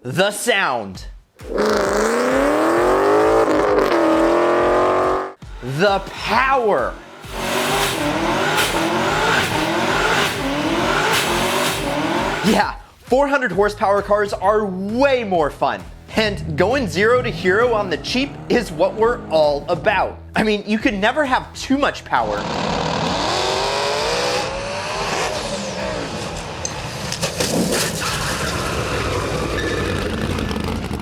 the sound, the power, yeah, 400 horsepower cars are way more fun. And going 0 to hero on the cheap is what we're all about. I mean, you could never have too much power.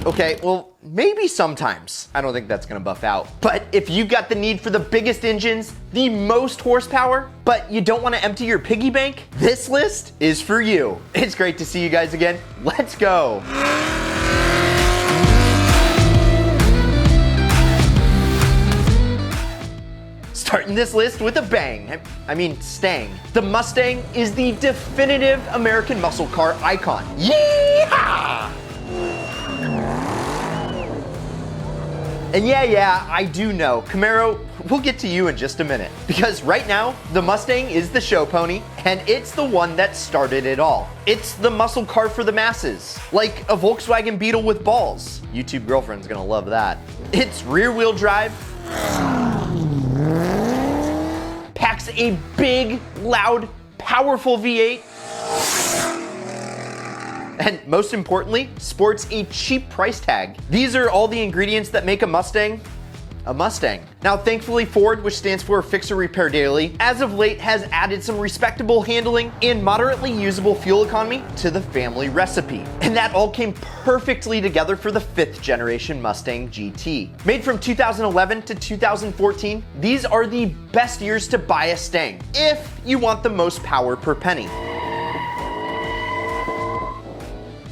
Okay, well, maybe sometimes. I don't think that's gonna buff out. But if you've got the need for the biggest engines, the most horsepower, but you don't wanna empty your piggy bank, this list is for you. It's great to see you guys again. Let's go. Starting this list with a bang. I mean, stang. The Mustang is the definitive American muscle car icon. Yeehaw! And yeah, I do know, Camaro, we'll get to you in just a minute. Because right now, the Mustang is the show pony, and it's the one that started it all. It's the muscle car for the masses, like a Volkswagen Beetle with balls. YouTube girlfriend's gonna love that. It's rear-wheel drive, packs a big, loud, powerful V8, and most importantly, sports a cheap price tag. These are all the ingredients that make a Mustang a Mustang. Now, thankfully, Ford, which stands for Fix or Repair Daily, as of late has added some respectable handling and moderately usable fuel economy to the family recipe. And that all came perfectly together for the 5th generation Mustang GT. Made from 2011 to 2014, these are the best years to buy a Stang, if you want the most power per penny.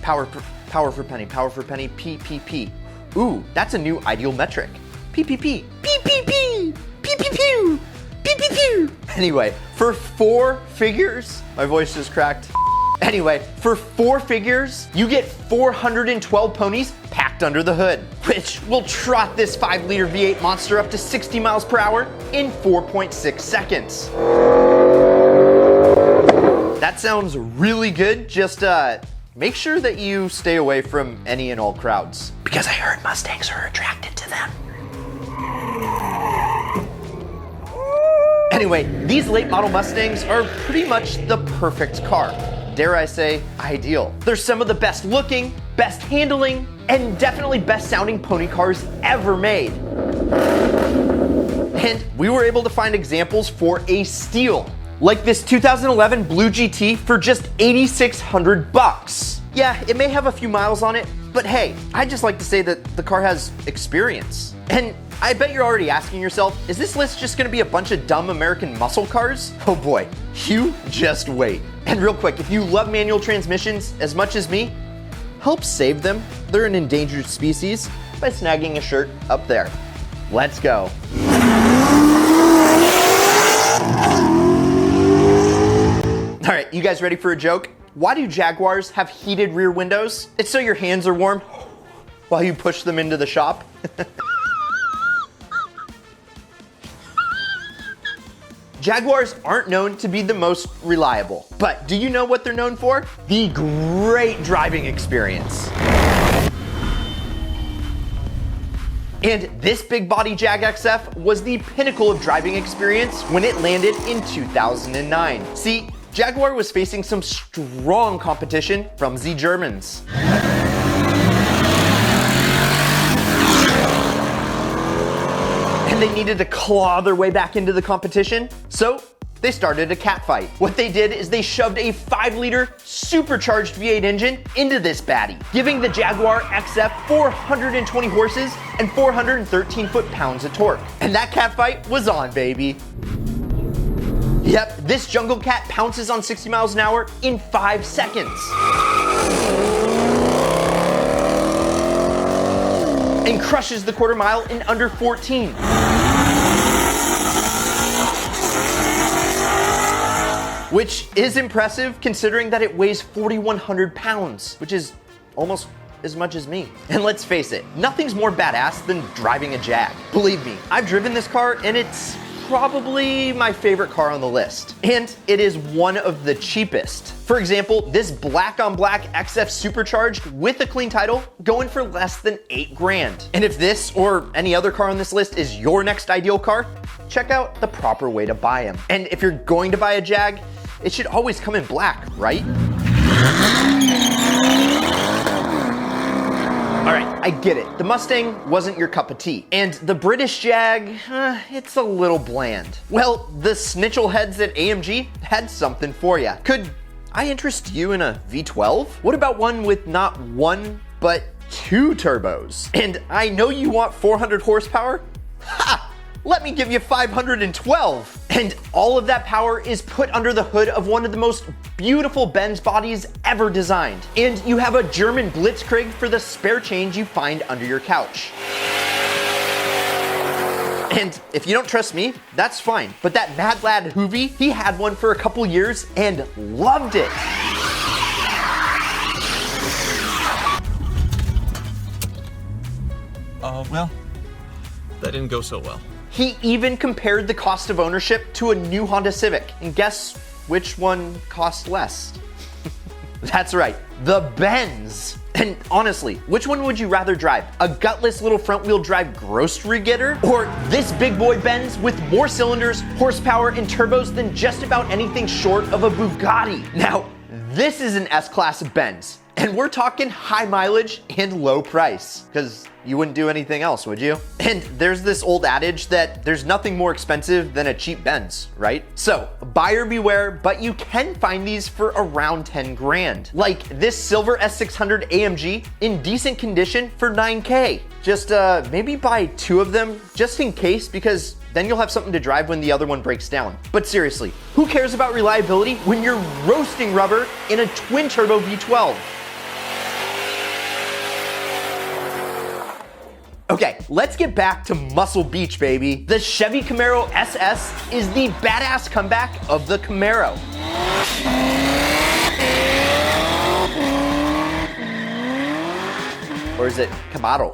Power for penny, PPP. Ooh, that's a new ideal metric. PPP, PPP, PPP, PPP. Anyway, for 4 figures, my voice just cracked. Anyway, for 4 figures, you get 412 ponies packed under the hood, which will trot this 5-liter V8 monster up to 60 miles per hour in 4.6 seconds. That sounds really good. Just make sure that you stay away from any and all crowds, because I heard Mustangs are attracted to them. Anyway, these late model Mustangs are pretty much the perfect car. Dare I say, ideal. They're some of the best looking, best handling, and definitely best sounding pony cars ever made. And we were able to find examples for a steal, like this 2011 Blue GT for just $8,600. Yeah, it may have a few miles on it, but hey, I just like to say that the car has experience. And I bet you're already asking yourself, is this list just gonna be a bunch of dumb American muscle cars? Oh boy, you just wait. And real quick, if you love manual transmissions as much as me, help save them. They're an endangered species by snagging a shirt up there. Let's go. All right, you guys ready for a joke? Why do Jaguars have heated rear windows? It's so your hands are warm while you push them into the shop. Jaguars aren't known to be the most reliable, but do you know what they're known for? The great driving experience. And this big body Jag XF was the pinnacle of driving experience when it landed in 2009. See, Jaguar was facing some strong competition from the Germans. And they needed to claw their way back into the competition, so they started a catfight. What they did is they shoved a 5-liter supercharged V8 engine into this baddie, giving the Jaguar XF 420 horses and 413 foot-pounds of torque. And that catfight was on, baby. Yep, this jungle cat pounces on 60 miles an hour in 5 seconds. And crushes the quarter mile in under 14. Which is impressive considering that it weighs 4,100 pounds, which is almost as much as me. And let's face it, nothing's more badass than driving a Jag. Believe me, I've driven this car and it's probably my favorite car on the list, and it is one of the cheapest. For example, this black on black XF Supercharged with a clean title going for less than $8,000. And if this or any other car on this list is your next ideal car, check out the proper way to buy them. And if you're going to buy a Jag, it should always come in black, right? All right, I get it. The Mustang wasn't your cup of tea. And the British Jag, it's a little bland. Well, the snitchel heads at AMG had something for you. Could I interest you in a V12? What about one with not one, but 2 turbos? And I know you want 400 horsepower? Ha! Let me give you 512. And all of that power is put under the hood of one of the most beautiful Benz bodies ever designed. And you have a German Blitzkrieg for the spare change you find under your couch. And if you don't trust me, that's fine. But that mad lad Hoovy, he had one for a couple years and loved it. Well, that didn't go so well. He even compared the cost of ownership to a new Honda Civic. And guess which one cost less? That's right, the Benz. And honestly, which one would you rather drive? A gutless little front wheel drive grocery getter? Or this big boy Benz with more cylinders, horsepower, and turbos than just about anything short of a Bugatti? Now, this is an S-Class Benz. And we're talking high mileage and low price, because you wouldn't do anything else, would you? And there's this old adage that there's nothing more expensive than a cheap Benz, right? So buyer beware, but you can find these for around 10 grand. Like this silver S600 AMG in decent condition for 9K. Just maybe buy 2 of them just in case, because then you'll have something to drive when the other one breaks down. But seriously, who cares about reliability when you're roasting rubber in a twin turbo V12? Okay, let's get back to Muscle Beach, baby. The Chevy Camaro SS is the badass comeback of the Camaro. Or is it Camaro?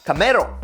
Camaro.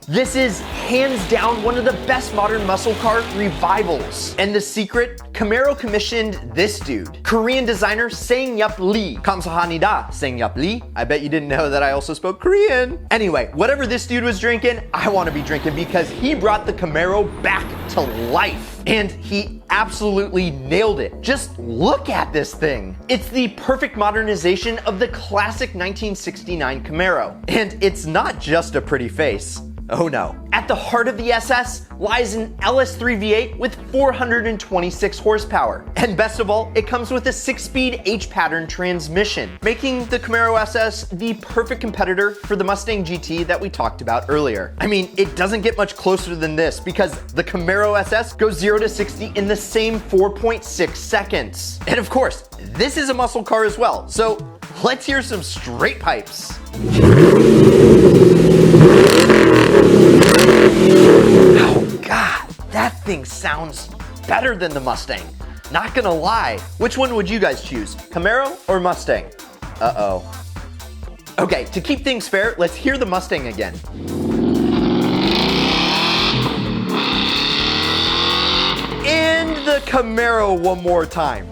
This is hands down one of the best modern muscle car revivals. And the secret, Camaro commissioned this dude, Korean designer Sang-Yup Lee. Kamsahamnida, Sang-Yup Lee. I bet you didn't know that I also spoke Korean. Anyway, whatever this dude was drinking, I want to be drinking, because he brought the Camaro back to life. And he absolutely nailed it. Just look at this thing. It's the perfect modernization of the classic 1969 Camaro. And it's not just a pretty face. Oh no. At the heart of the SS lies an LS3 V8 with 426 horsepower. And best of all, it comes with a 6-speed H-pattern transmission, making the Camaro SS the perfect competitor for the Mustang GT that we talked about earlier. I mean, it doesn't get much closer than this, because the Camaro SS goes 0 to 60 in the same 4.6 seconds. And of course, this is a muscle car as well. So let's hear some straight pipes. Oh God, that thing sounds better than the Mustang. Not gonna lie. Which one would you guys choose, Camaro or Mustang? Uh-oh. Okay, to keep things fair, let's hear the Mustang again. And the Camaro one more time.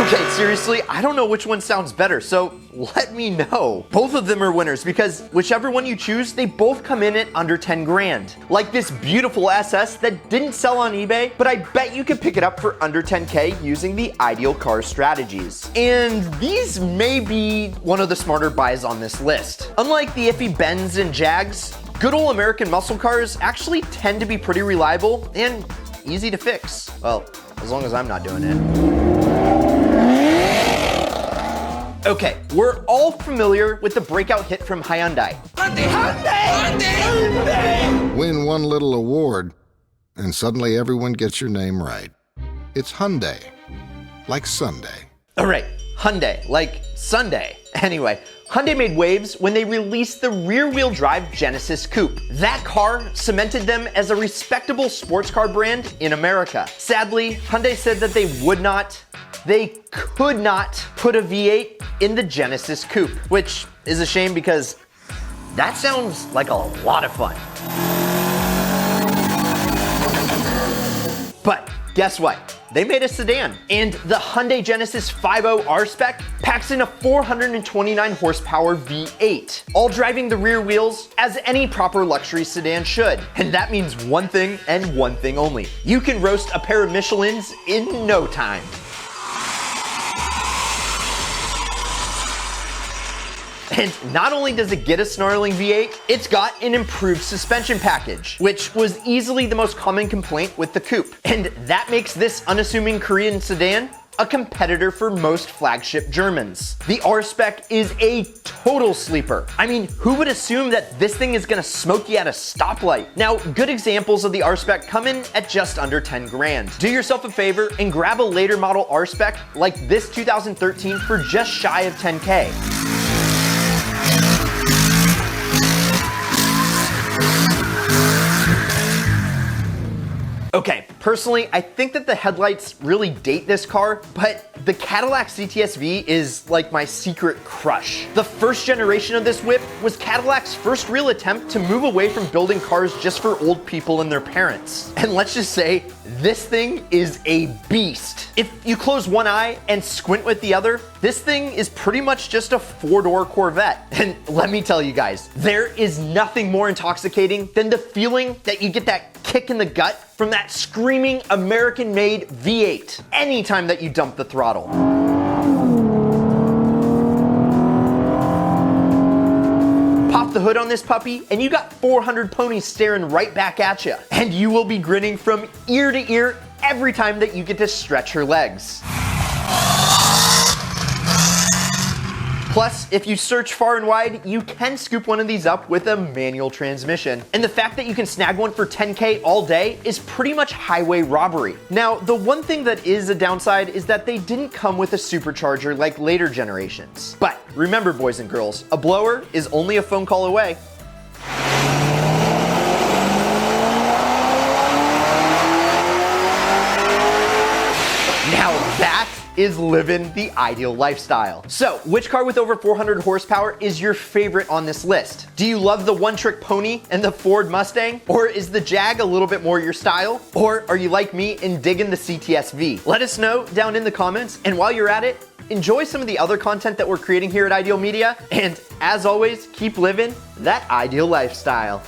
Okay, seriously, I don't know which one sounds better, so let me know. Both of them are winners, because whichever one you choose, they both come in at under 10 grand. Like this beautiful SS that didn't sell on eBay, but I bet you could pick it up for under 10K using the ideal car strategies. And these may be one of the smarter buys on this list. Unlike the iffy Benz and Jags, good old American muscle cars actually tend to be pretty reliable and easy to fix. Well, as long as I'm not doing it. Okay, we're all familiar with the breakout hit from Hyundai. Hyundai! Win one little award, and suddenly everyone gets your name right. It's Hyundai, like Sunday. All right, Hyundai, like Sunday. Anyway, Hyundai made waves when they released the rear-wheel drive Genesis Coupe. That car cemented them as a respectable sports car brand in America. Sadly, Hyundai said that they could not put a V8 in the Genesis Coupe, which is a shame because that sounds like a lot of fun. But guess what? They made a sedan, and the Hyundai Genesis 5.0 R-Spec packs in a 429 horsepower V8, all driving the rear wheels as any proper luxury sedan should. And that means one thing and one thing only. You can roast a pair of Michelins in no time. And not only does it get a snarling V8, it's got an improved suspension package, which was easily the most common complaint with the coupe. And that makes this unassuming Korean sedan a competitor for most flagship Germans. The R-Spec is a total sleeper. I mean, who would assume that this thing is gonna smoke you at a stoplight? Now, good examples of the R-Spec come in at just under 10 grand. Do yourself a favor and grab a later model R-Spec like this 2013 for just shy of 10K. Okay, personally, I think that the headlights really date this car, but the Cadillac CTS-V is like my secret crush. The first generation of this whip was Cadillac's first real attempt to move away from building cars just for old people and their parents. And let's just say, this thing is a beast. If you close one eye and squint with the other, this thing is pretty much just a four-door Corvette. And let me tell you guys, there is nothing more intoxicating than the feeling that you get that kick in the gut from that screaming American-made V8 anytime that you dump the throttle. Pop the hood on this puppy and you got 400 ponies staring right back at you. And you will be grinning from ear to ear every time that you get to stretch her legs. Plus, if you search far and wide, you can scoop one of these up with a manual transmission. And the fact that you can snag one for 10K all day is pretty much highway robbery. Now, the one thing that is a downside is that they didn't come with a supercharger like later generations. But remember, boys and girls, a blower is only a phone call away. Now that is living the ideal lifestyle. So, which car with over 400 horsepower is your favorite on this list? Do you love the one-trick pony and the Ford Mustang? Or is the Jag a little bit more your style? Or are you like me and digging the CTS-V? Let us know down in the comments, and while you're at it, enjoy some of the other content that we're creating here at Ideal Media, and as always, keep living that ideal lifestyle.